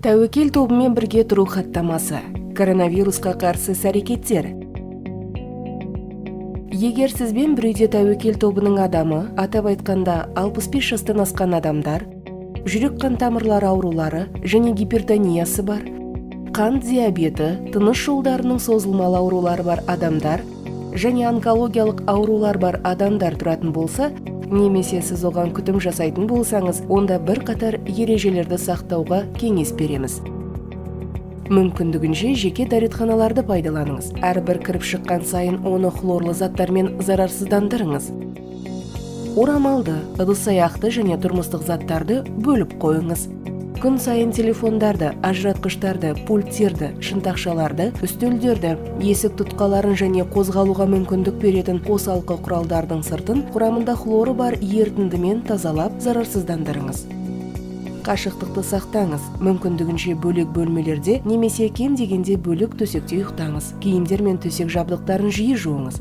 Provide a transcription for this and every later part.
Тәуекел тобымен бірге тұру хаттамасы. Коронавирусқа қарсы іс-әрекеттер. Егер сізбен бір үйде тәуекел тобының адамы, атап айтқанда 65 жастан асқан адамдар, жүрек қан тамырлары аурулары және гипертониясы бар, қант диабеті, тыныс жолдарының созылмалы аурулары бар адамдар және онкологиялық аурулар бар адамдар тұратын болса, немесе сіз оған күтім жасайтын болсаңыз, онда бірқатар ережелерді сақтауға кеңес береміз. Мүмкіндігінше жеке дәретханаларды пайдаланыңыз. Әрбір кіріп шыққан сайын оны хлорлы заттармен зарарсыздандырыңыз. Орамалды, ыдыс-аяқты және тұрмыстық заттарды бөліп қойыңыз. Күн сайын телефондарды, ажыратқыштарды, пульттерді, шынтақшаларды, үстелдерді, есік тұтқаларын және қозғалуға мүмкіндік беретін қосалқы құралдардың сыртын құрамында хлоры бар ерітіндімен тазалап зарарсыздандырыңыз. Қашықтықты сақтаңыз. Мүмкіндігінше бөлек бөлмелерде немесе кем дегенде бөлек төсекте ұйықтаңыз. Киімдер мен төсек жабдықтарын жиі жуыңыз.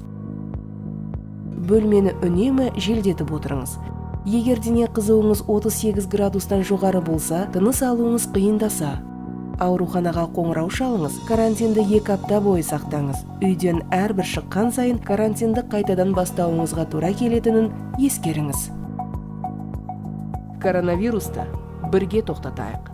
Бөлмені үнемі желдетіп отырыңыз. Егер дене қызуыңыз 38 градустан жоғары болса, тыныс алуыңыз қиындаса, ауруханаға қоңырау шалыңыз. Карантинді 2 апта бойы сақтаңыз. Үйден әрбір шыққан сайын карантинді қайтадан бастауыңызға тура келетінін ескеріңіз. Коронавирусты бірге тоқтатайық.